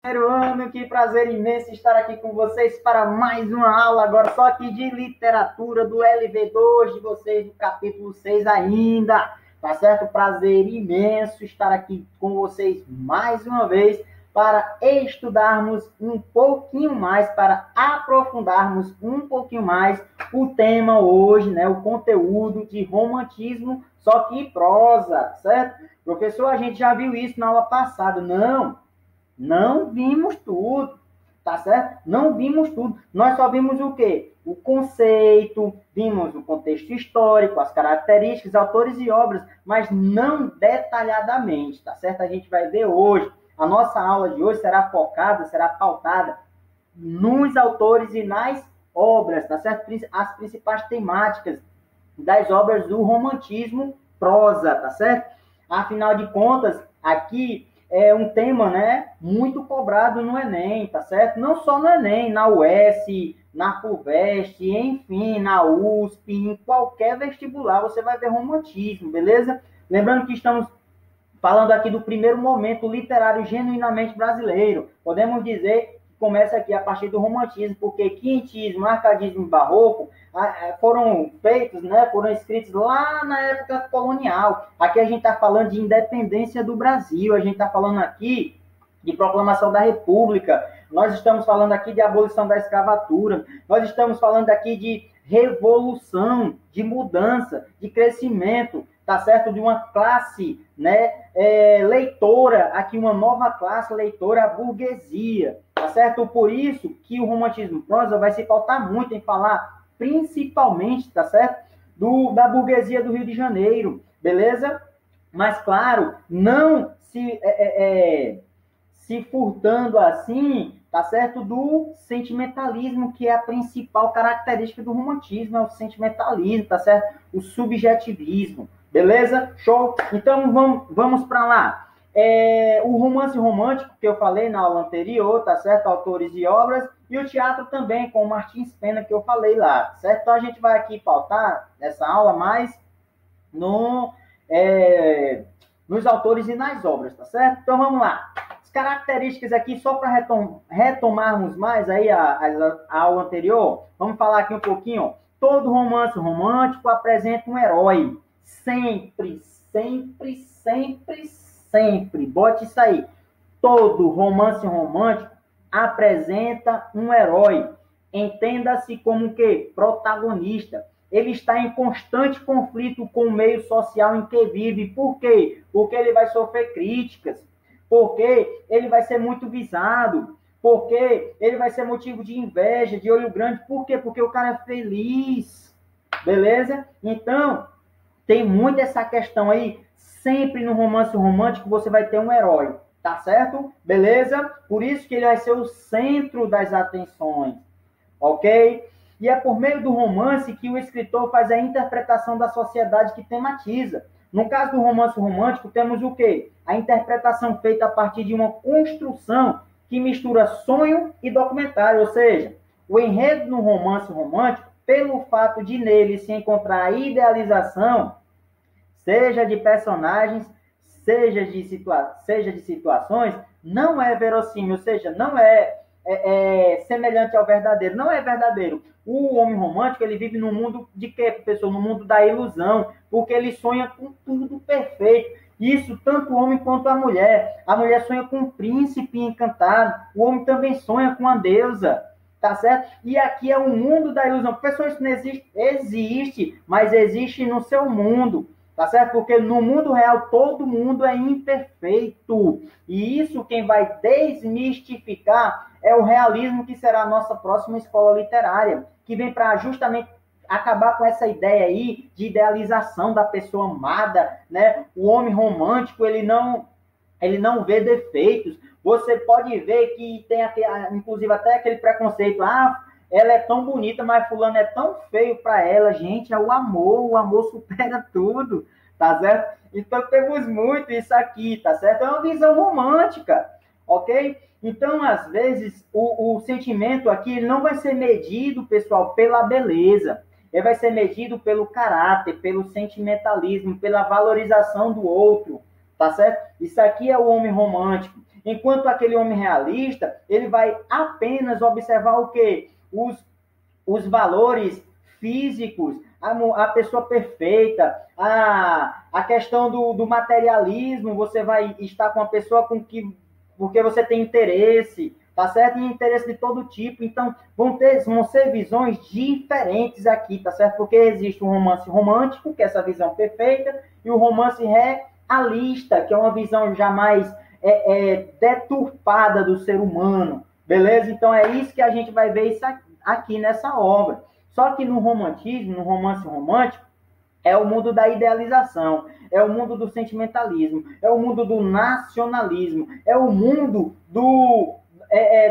Primeiro ano, que prazer imenso estar aqui com vocês para mais uma aula, agora só aqui de literatura do LV2 de vocês, do capítulo 6 ainda, tá certo? Prazer imenso estar aqui com vocês mais uma vez para estudarmos um pouquinho mais, para aprofundarmos um pouquinho mais o tema hoje, né? O conteúdo de romantismo, só que prosa, certo? Professor, a gente já viu isso na aula passada, não vimos tudo, tá certo? Não vimos tudo. Nós só vimos o quê? O conceito, vimos o contexto histórico, as características, autores e obras, mas não detalhadamente, tá certo? A gente vai ver hoje. A nossa aula de hoje será focada, será pautada nos autores e nas obras, tá certo? As principais temáticas das obras do romantismo prosa, tá certo? Afinal de contas, aqui é um tema, né, muito cobrado no Enem, tá certo? Não só no Enem, na UES, na FUVEST, enfim, na USP, em qualquer vestibular você vai ver romantismo, beleza? Lembrando que estamos falando aqui do primeiro momento literário genuinamente brasileiro. Podemos dizer que começa aqui a partir do romantismo, porque quinhentismo, arcadismo e barroco foram feitos, né, foram escritos lá na época colonial. Aqui a gente está falando de independência do Brasil, a gente está falando aqui de proclamação da República, nós estamos falando aqui de abolição da escravatura, nós estamos falando aqui de revolução, de mudança, de crescimento, tá certo? De uma classe, né, leitora, aqui uma nova classe leitora, a burguesia, tá certo? Por isso que o romantismo prosa vai se pautar muito em falar, principalmente, tá certo? Da burguesia do Rio de Janeiro, beleza? Mas, claro, não se furtando assim, tá certo? Do sentimentalismo, que é a principal característica do romantismo, é o sentimentalismo, tá certo? O subjetivismo, beleza? Show? Então vamos para lá. O romance romântico, que eu falei na aula anterior, tá certo? Autores e obras, e o teatro também, com o Martins Pena, que eu falei lá, certo? Então a gente vai aqui pautar nessa aula mais nos autores e nas obras, tá certo? Então vamos lá. As características aqui, só para retomarmos mais aí a aula anterior, vamos falar aqui um pouquinho. Todo romance romântico apresenta um herói. Sempre, sempre, sempre, sempre. Bote isso aí. Todo romance romântico apresenta um herói. Entenda-se como o quê? Protagonista. Ele está em constante conflito com o meio social em que vive. Por quê? Porque ele vai sofrer críticas, porque ele vai ser muito visado, porque ele vai ser motivo de inveja, de olho grande. Por quê? Porque o cara é feliz, beleza? Então, tem muito essa questão aí. Sempre no romance romântico você vai ter um herói, tá certo? Beleza? Por isso que ele vai ser o centro das atenções, ok? E é por meio do romance que o escritor faz a interpretação da sociedade que tematiza. No caso do romance romântico, temos o quê? A interpretação feita a partir de uma construção que mistura sonho e documentário, ou seja, o enredo no romance romântico, pelo fato de nele se encontrar a idealização, seja de personagens, seja de situações, não é verossímil, ou seja, não é semelhante ao verdadeiro, não é verdadeiro. O homem romântico, ele vive no mundo de quê, professor? No mundo da ilusão, porque ele sonha com tudo perfeito. Isso, tanto o homem quanto a mulher. A mulher sonha com um príncipe encantado, o homem também sonha com a deusa, tá certo? E aqui é o mundo da ilusão. Professor, isso não existe? Existe, mas existe no seu mundo, tá certo? Porque no mundo real todo mundo é imperfeito. E isso quem vai desmistificar é o realismo, que será a nossa próxima escola literária, que vem para justamente acabar com essa ideia aí de idealização da pessoa amada, né? O homem romântico, ele não vê defeitos. Você pode ver que tem inclusive até aquele preconceito, ela é tão bonita, mas fulano é tão feio para ela. Gente, é o amor supera tudo, tá certo? Então temos muito isso aqui, tá certo? É uma visão romântica, ok? Então, às vezes, o sentimento aqui ele não vai ser medido, pessoal, pela beleza. Ele vai ser medido pelo caráter, pelo sentimentalismo, pela valorização do outro, tá certo? Isso aqui é o homem romântico. Enquanto aquele homem realista, ele vai apenas observar o quê? Os valores físicos, a pessoa perfeita, a questão do materialismo, você vai estar com uma pessoa porque você tem interesse, tá certo? E interesse de todo tipo. Então, vão ser visões diferentes aqui, tá certo? Porque existe o romance romântico, que é essa visão perfeita, e o romance realista, que é uma visão jamais deturpada do ser humano, beleza? Então, é isso que a gente vai ver isso aqui nessa obra. Só que no romantismo, no romance romântico, é o mundo da idealização, é o mundo do sentimentalismo, é o mundo do nacionalismo, é o mundo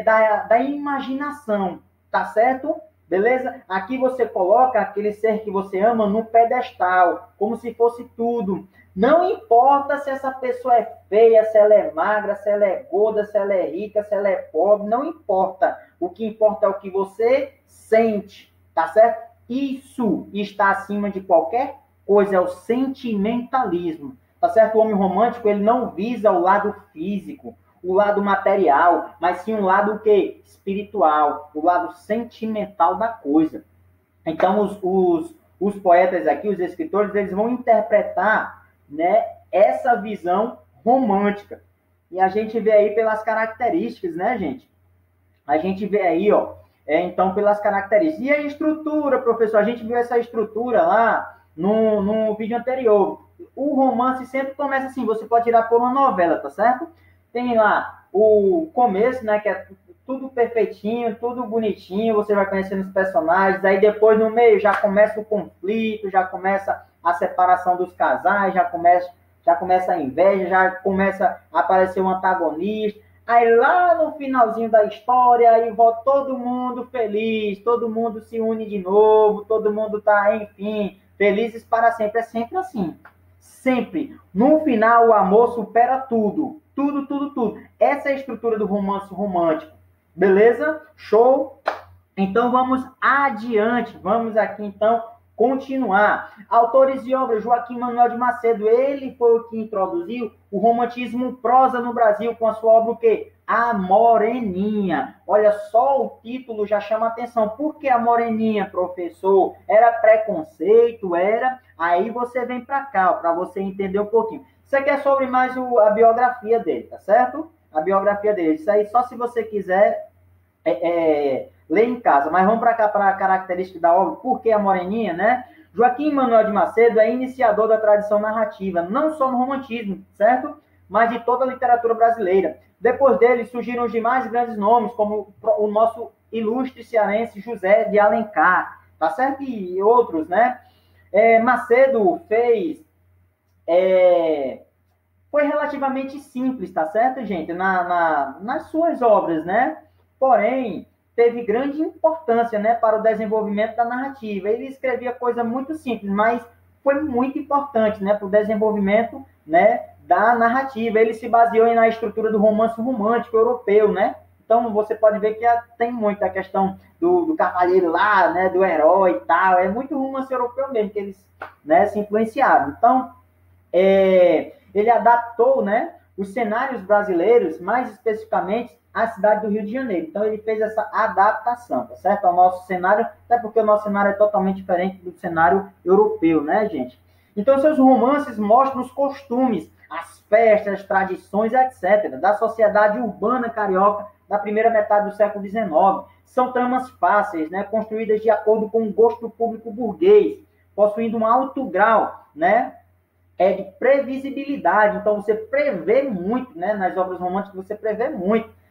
da imaginação, tá certo? Beleza? Aqui você coloca aquele ser que você ama no pedestal, como se fosse tudo. Não importa se essa pessoa é feia, se ela é magra, se ela é gorda, se ela é rica, se ela é pobre, não importa. O que importa é o que você sente, tá certo? Isso está acima de qualquer coisa, é o sentimentalismo, tá certo? O homem romântico, ele não visa o lado físico, o lado material, mas sim um lado o quê? Espiritual, o lado sentimental da coisa. Então, os poetas aqui, os escritores, eles vão interpretar, né, essa visão romântica. E a gente vê aí pelas características, né, gente? A gente vê aí, ó, então, pelas características. E a estrutura, professor? A gente viu essa estrutura lá no vídeo anterior. O romance sempre começa assim, você pode tirar por uma novela, tá certo? Tem lá o começo, né, que é tudo perfeitinho, tudo bonitinho, você vai conhecendo os personagens, aí depois no meio já começa o conflito, já começa a separação dos casais, já começa a inveja, já começa a aparecer um antagonista. Aí lá no finalzinho da história, aí volta todo mundo feliz, todo mundo se une de novo, todo mundo tá, enfim, felizes para sempre. É sempre assim. Sempre. No final, o amor supera tudo. Tudo, tudo, tudo. Essa é a estrutura do romance romântico. Beleza? Show? Então vamos adiante. Vamos aqui então continuar. Autores de obras, Joaquim Manuel de Macedo, ele foi o que introduziu o romantismo prosa no Brasil com a sua obra o quê? A Moreninha. Olha só, o título já chama atenção. Por que a Moreninha, professor? Era preconceito? Era? Aí você vem para cá, para você entender um pouquinho. Isso aqui é sobre mais a biografia dele, tá certo? A biografia dele. Isso aí só se você quiser ler em casa. Mas vamos para cá, para a característica da obra. Por que a Moreninha, né? Joaquim Manuel de Macedo é iniciador da tradição narrativa, não só no romantismo, certo? Mas de toda a literatura brasileira. Depois dele surgiram os demais grandes nomes, como o nosso ilustre cearense José de Alencar, tá certo? E outros, né? Macedo foi relativamente simples, tá certo, gente? Nas suas obras, né? Porém, teve grande importância, né, para o desenvolvimento da narrativa. Ele escrevia coisa muito simples, mas foi muito importante, né, para o desenvolvimento, né, da narrativa. Ele se baseou na estrutura do romance romântico europeu, né? Então, você pode ver que tem muita questão do cavaleiro lá, né, do herói e tal. É muito romance europeu mesmo que eles, né, se influenciaram. Então, ele adaptou, né, os cenários brasileiros, mais especificamente a cidade do Rio de Janeiro. Então, ele fez essa adaptação, tá certo? Ao nosso cenário, até porque o nosso cenário é totalmente diferente do cenário europeu, né, gente? Então, seus romances mostram os costumes, as festas, as tradições, etc., da sociedade urbana carioca da primeira metade do século XIX. São tramas fáceis, né, construídas de acordo com o gosto público burguês, possuindo um alto grau, né, de previsibilidade. Então, você prevê muito, né, nas obras românticas, você prevê muito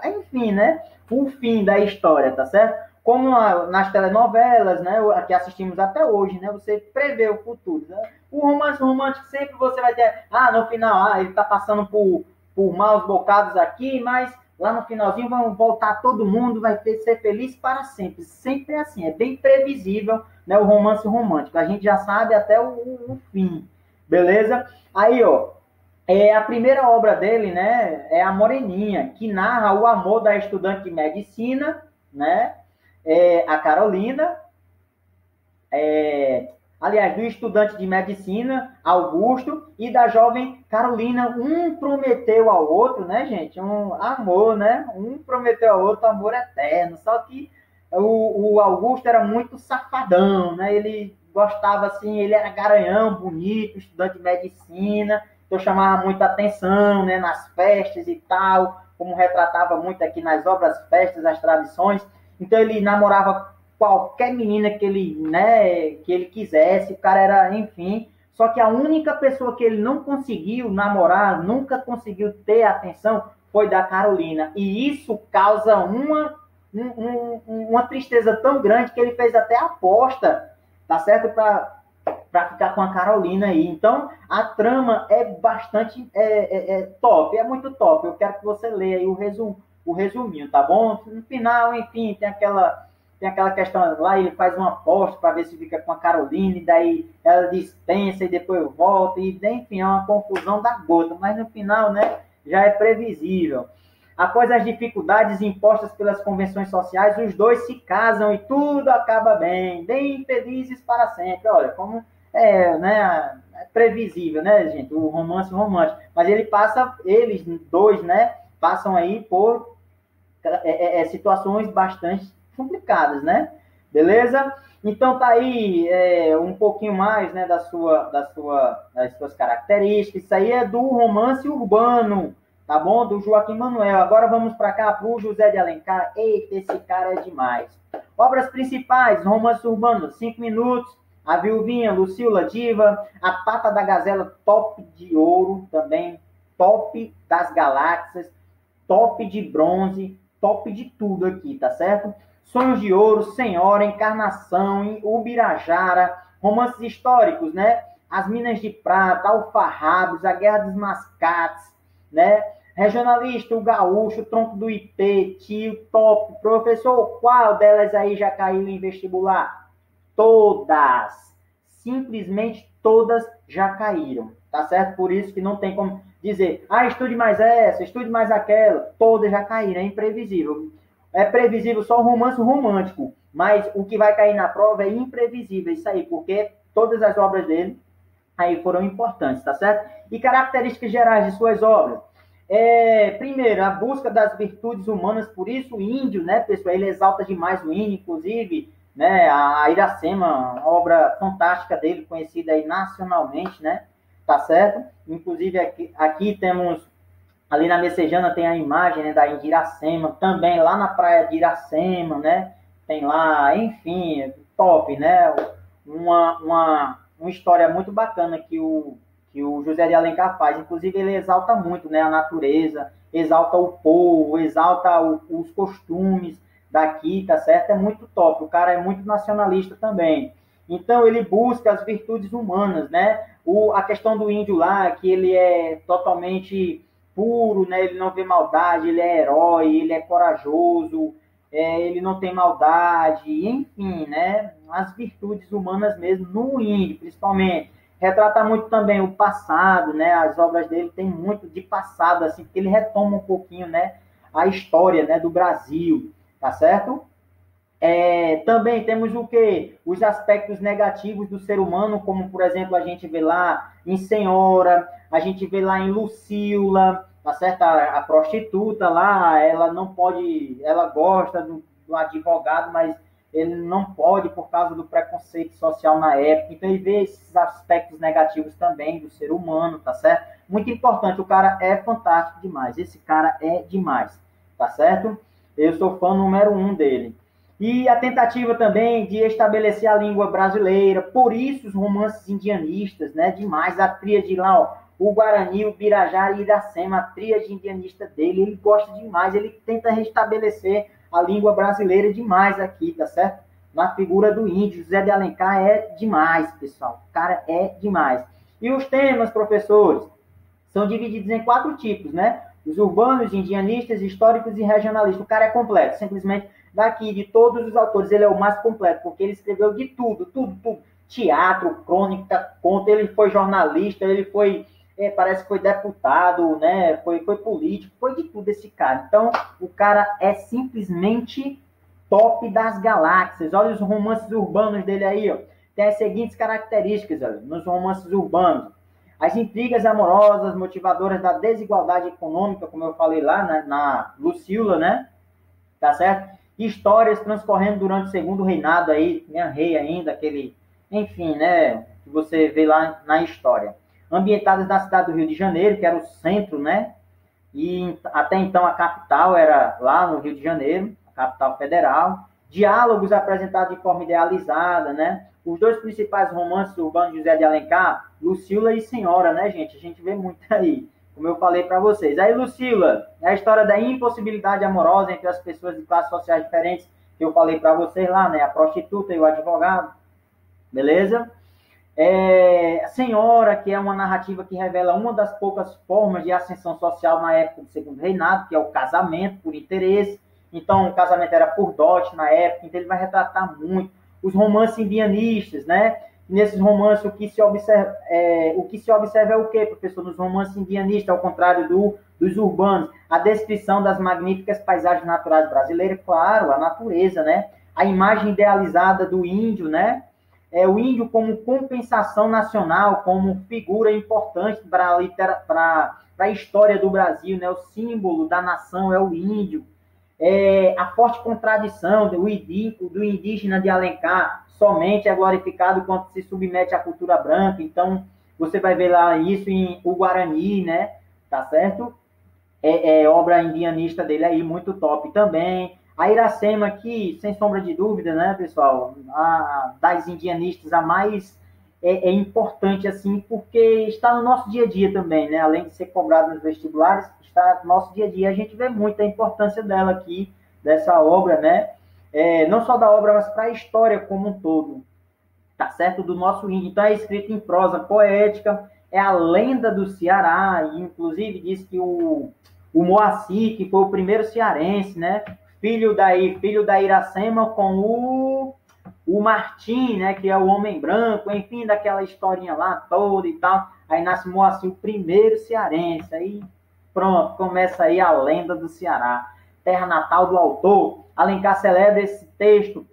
enfim, né, o fim da história, tá certo? Como nas telenovelas, né, que assistimos até hoje, né, você prevê o futuro, né? O romance romântico sempre você vai ter, no final, ele tá passando por maus bocados aqui, mas lá no finalzinho vão voltar todo mundo, vai ser feliz para sempre. Sempre é assim, é bem previsível, né, o romance romântico. A gente já sabe até o fim, beleza? Aí, ó, a primeira obra dele, né, é A Moreninha, que narra o amor da estudante de medicina, né, a Carolina, aliás, do estudante de medicina, Augusto, e da jovem Carolina. Um prometeu ao outro, né, gente? Um amor, né? Um prometeu ao outro amor eterno. Só que o Augusto era muito safadão, né? Ele gostava, assim, ele era garanhão, bonito, estudante de medicina, então chamava muita atenção, né, nas festas e tal, como retratava muito aqui nas obras, festas, as tradições. Então ele namorava qualquer menina que ele, né, que ele quisesse, o cara era, enfim. Só que a única pessoa que ele não conseguiu namorar, nunca conseguiu ter atenção, foi da Carolina. E isso causa uma tristeza tão grande que ele fez até aposta, tá certo? Para ficar com a Carolina aí. Então, a trama é bastante top, é muito top. Eu quero que você leia aí o resuminho, tá bom? No final, enfim, tem aquela questão lá, ele faz uma aposta para ver se fica com a Carolina, e daí ela dispensa e depois volta, e enfim, é uma confusão da gota, mas no final, né, já é previsível. Após as dificuldades impostas pelas convenções sociais, os dois se casam e tudo acaba bem felizes para sempre. Olha, como né, é previsível, né, gente, o romance romântico. Mas eles dois, né, passam aí por situações bastante complicadas, né? Beleza? Então tá aí um pouquinho mais, né, das suas características. Isso aí é do romance urbano, tá bom? Do Joaquim Manuel. Agora vamos para cá pro José de Alencar. Eita, esse cara é demais. Obras principais, romance urbano, 5 minutos. A Viuvinha, Lucila Diva. A Pata da Gazela, top de ouro também. Top das galáxias. Top de bronze. Top de tudo aqui, tá certo? Sonhos de Ouro, Senhora, Encarnação, Ubirajara, romances históricos, né? As Minas de Prata, Alfarrabos, A Guerra dos Mascates, né? Regionalista, o Gaúcho, Tronco do IP, Tio, Top. Professor, qual delas aí já caiu em vestibular? Todas. Simplesmente todas já caíram, tá certo? Por isso que não tem como dizer, estude mais essa, estude mais aquela. Todas já caíram, é imprevisível. É previsível só o romance romântico, mas o que vai cair na prova é imprevisível, isso aí, porque todas as obras dele aí foram importantes, tá certo? E características gerais de suas obras. Primeiro, a busca das virtudes humanas, por isso o índio, né, pessoal, ele exalta demais o índio, inclusive, né, a Iracema, uma obra fantástica dele, conhecida aí nacionalmente, né, tá certo? Inclusive aqui temos ali na Messejana tem a imagem, né, da Iracema, também lá na praia de Iracema, né? Tem lá, enfim, top, né? Uma história muito bacana que o José de Alencar faz. Inclusive, ele exalta muito, né, a natureza, exalta o povo, exalta os costumes daqui, tá certo? É muito top. O cara é muito nacionalista também. Então, ele busca as virtudes humanas, né? A questão do índio lá, que ele é totalmente puro, né? Ele não vê maldade, ele é herói, ele é corajoso, ele não tem maldade, enfim, né? As virtudes humanas mesmo, no índio, principalmente. Retrata muito também o passado, né? As obras dele têm muito de passado, assim, porque ele retoma um pouquinho, né, a história, né, do Brasil, tá certo? Também temos o quê? Os aspectos negativos do ser humano, como, por exemplo, a gente vê lá em Senhora, a gente vê lá em Lucila, tá certo? A prostituta lá, ela não pode, ela gosta do advogado, mas ele não pode por causa do preconceito social na época. Então, ele vê esses aspectos negativos também do ser humano, tá certo? Muito importante, o cara é fantástico demais, esse cara é demais, tá certo? Eu sou fã número 1 dele. E a tentativa também de estabelecer a língua brasileira, por isso os romances indianistas, né? Demais, a tríade lá, ó, o Guarani, o Birajara e Iracema, a tríade indianista dele, ele gosta demais, ele tenta restabelecer a língua brasileira demais aqui, tá certo? Na figura do índio, José de Alencar é demais, pessoal, o cara é demais. E os temas, professores, são divididos em 4 tipos, né? Os urbanos, indianistas, históricos e regionalistas. O cara é completo, simplesmente daqui, de todos os autores, ele é o mais completo, porque ele escreveu de tudo. Teatro, crônica, conto, ele foi jornalista, ele foi, parece que foi deputado, né? Foi político, foi de tudo esse cara. Então, o cara é simplesmente top das galáxias. Olha os romances urbanos dele aí, ó. tem as seguintes características, olha, nos romances urbanos. As intrigas amorosas, motivadoras da desigualdade econômica, como eu falei lá na Lucília, né? Tá certo? Histórias transcorrendo durante o segundo reinado aí, tinha rei ainda, aquele, enfim, né? Que você vê lá na história. Ambientadas na cidade do Rio de Janeiro, que era o centro, né? E até então a capital era lá no Rio de Janeiro, a capital federal. Diálogos apresentados de forma idealizada, né? Os dois principais romances urbanos de José de Alencar, Lucília e Senhora, né, gente? A gente vê muito aí, como eu falei para vocês. Aí, Lucília, é a história da impossibilidade amorosa entre as pessoas de classes sociais diferentes, que eu falei para vocês lá, né? A prostituta e o advogado, beleza? A Senhora, que é uma narrativa que revela uma das poucas formas de ascensão social na época do Segundo Reinado, que é o casamento por interesse. Então, o casamento era por dote na época, então ele vai retratar muito os romances indianistas, né? Nesses romances, o que se observa é o quê, professor? Nos romances indianistas, ao contrário dos urbanos, a descrição das magníficas paisagens naturais brasileiras, claro, a natureza, né? A imagem idealizada do índio, né? O índio como compensação nacional, como figura importante para a história do Brasil, né? O símbolo da nação é o índio. A forte contradição do indígena de Alencar somente é glorificado quando se submete à cultura branca. Então, você vai ver lá isso em O Guarani, né? Tá certo? Obra indianista dele aí, muito top também. A Iracema aqui, sem sombra de dúvida, né, pessoal? Das indianistas, a mais importante, assim, porque está no nosso dia a dia também, né? Além de ser cobrado nos vestibulares, está no nosso dia a dia. A gente vê muito a importância dela aqui, dessa obra, né? Não só da obra, mas para a história como um todo, tá certo? Do nosso índio. Então, é escrito em prosa poética, é a lenda do Ceará, e inclusive diz que o Moacir, que foi o primeiro cearense, né? Filho da Iracema com o Martim, né? Que é o homem branco, enfim, daquela historinha lá toda e tal. Aí nasce Moacir, o primeiro cearense. Aí, pronto, começa aí a lenda do Ceará. Terra natal do autor. Alencar celebra esse texto,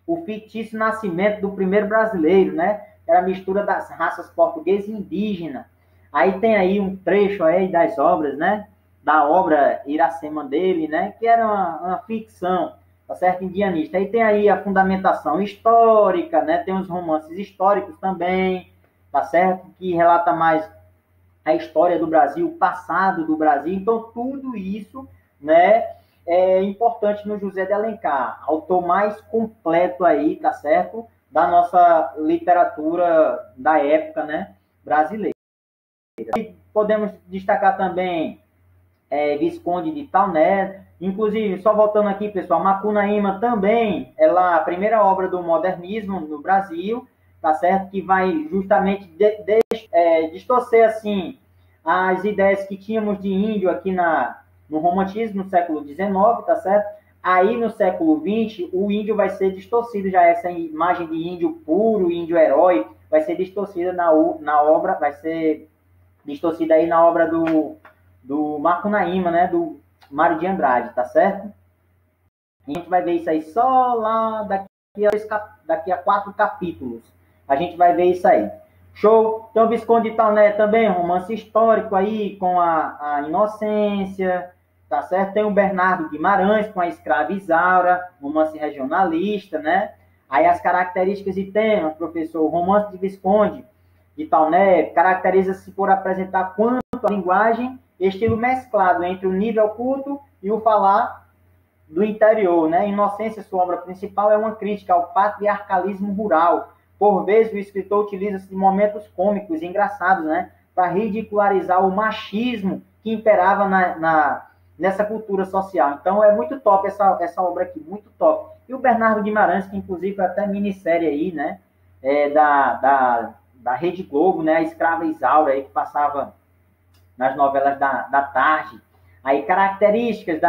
o fictício nascimento do primeiro brasileiro, né? Era a mistura das raças portuguesa e indígena. Aí tem aí um trecho aí das obras, né? Da obra Iracema dele, né? Que era uma ficção, tá certo? Indianista. Aí tem aí a fundamentação histórica, né? Tem os romances históricos também, tá certo? Que relata mais a história do Brasil, o passado do Brasil. Então, tudo isso, né? É importante no José de Alencar, autor mais completo aí, tá certo? Da nossa literatura da época, né? Brasileira. E podemos destacar também Visconde de Tauné. Inclusive, só voltando aqui, pessoal, Macunaíma também é lá a primeira obra do modernismo no Brasil, tá certo? Que vai justamente distorcer, assim, as ideias que tínhamos de índio aqui no romantismo no século XIX, tá certo? Aí, no século XX, o índio vai ser distorcido, já essa imagem de índio puro, índio herói, vai ser distorcida na obra, vai ser distorcida aí na obra do Macunaíma, né? Do Mário de Andrade, tá certo? A gente vai ver isso aí só lá daqui a 4 capítulos. A gente vai ver isso aí. Show? Então, Visconde de Tauné também, romance histórico aí, com a Inocência, tá certo? Tem o Bernardo Guimarães, com a Escrava Isaura, romance regionalista, né? Aí as características e temas, professor, o romance de Visconde de Tauné caracteriza-se por apresentar quanto à linguagem, estilo mesclado entre o nível culto e o falar do interior, né? Inocência, sua obra principal, é uma crítica ao patriarcalismo rural. Por vezes, o escritor utiliza-se de momentos cômicos e engraçados, né? Para ridicularizar o machismo que imperava nessa cultura social. Então, é muito top essa obra aqui, muito top. E o Bernardo Guimarães, que inclusive foi até minissérie aí, né? Da Rede Globo, né? A Escrava Isaura, aí, que passava nas novelas da tarde. Aí, características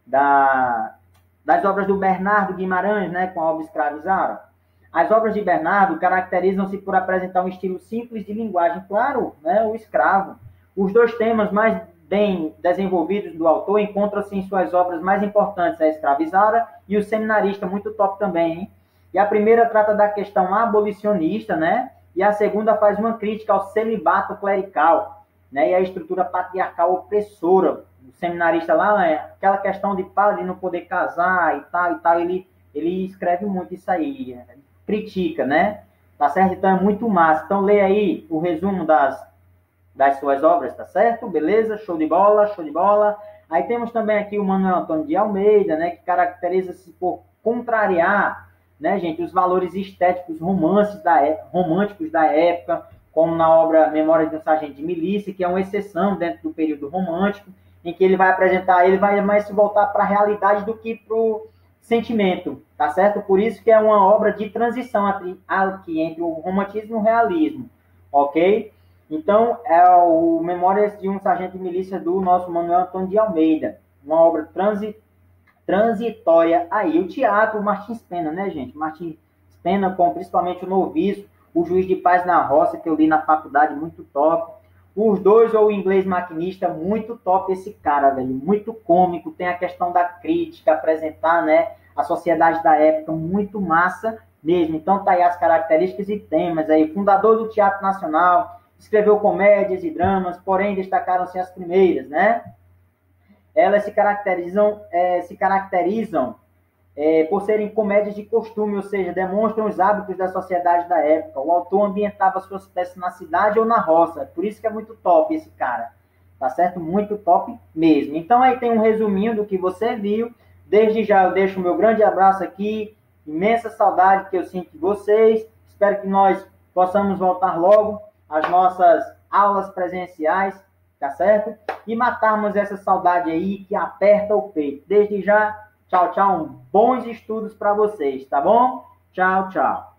das obras do Bernardo Guimarães, né? Com a obra Escrava Isaura. As obras de Bernardo caracterizam-se por apresentar um estilo simples de linguagem, claro, né, o escravo. Os dois temas mais bem desenvolvidos do autor encontram-se em suas obras mais importantes, a Escrava Isaura e o Seminarista, muito top também, hein? E a primeira trata da questão abolicionista, né? E a segunda faz uma crítica ao celibato clerical, né? E a estrutura patriarcal opressora. O seminarista lá, aquela questão de padre não poder casar e tal, ele escreve muito isso aí, critica, né? Tá certo? Então é muito massa. Então lê aí o resumo das suas obras, tá certo? Beleza? Show de bola, show de bola. Aí temos também aqui o Manuel Antônio de Almeida, né, que caracteriza-se por contrariar, né, gente, os valores estéticos românticos da época, como na obra Memórias de um Sargento de Milícia, que é uma exceção dentro do período romântico, em que ele vai apresentar, ele vai mais se voltar para a realidade do que para o sentimento, tá certo? Por isso que é uma obra de transição aqui entre o romantismo e o realismo, ok? Então, é o Memórias de um Sargento de Milícia do nosso Manuel Antônio de Almeida, uma obra transitória aí. O teatro, Martins Pena, né, gente? Martins Pena, com principalmente o Noviço, o Juiz de Paz na Roça, que eu li na faculdade, muito top. Os dois, ou o Inglês Maquinista, muito top esse cara, velho, muito cômico, tem a questão da crítica, apresentar, né, a sociedade da época, muito massa mesmo. Então, tá aí as características e temas aí. Fundador do Teatro Nacional, escreveu comédias e dramas, porém destacaram-se as primeiras, né? Elas se caracterizam por serem comédias de costume, ou seja, demonstram os hábitos da sociedade da época. O autor ambientava suas peças na cidade ou na roça, por isso que é muito top esse cara, tá certo? Muito top mesmo. Então aí tem um resuminho do que você viu. Desde já eu deixo o meu grande abraço aqui, imensa saudade que eu sinto de vocês. Espero que nós possamos voltar logo às nossas aulas presenciais, tá certo? E matarmos essa saudade aí que aperta o peito. Desde já, tchau, tchau. Bons estudos para vocês, tá bom? Tchau, tchau.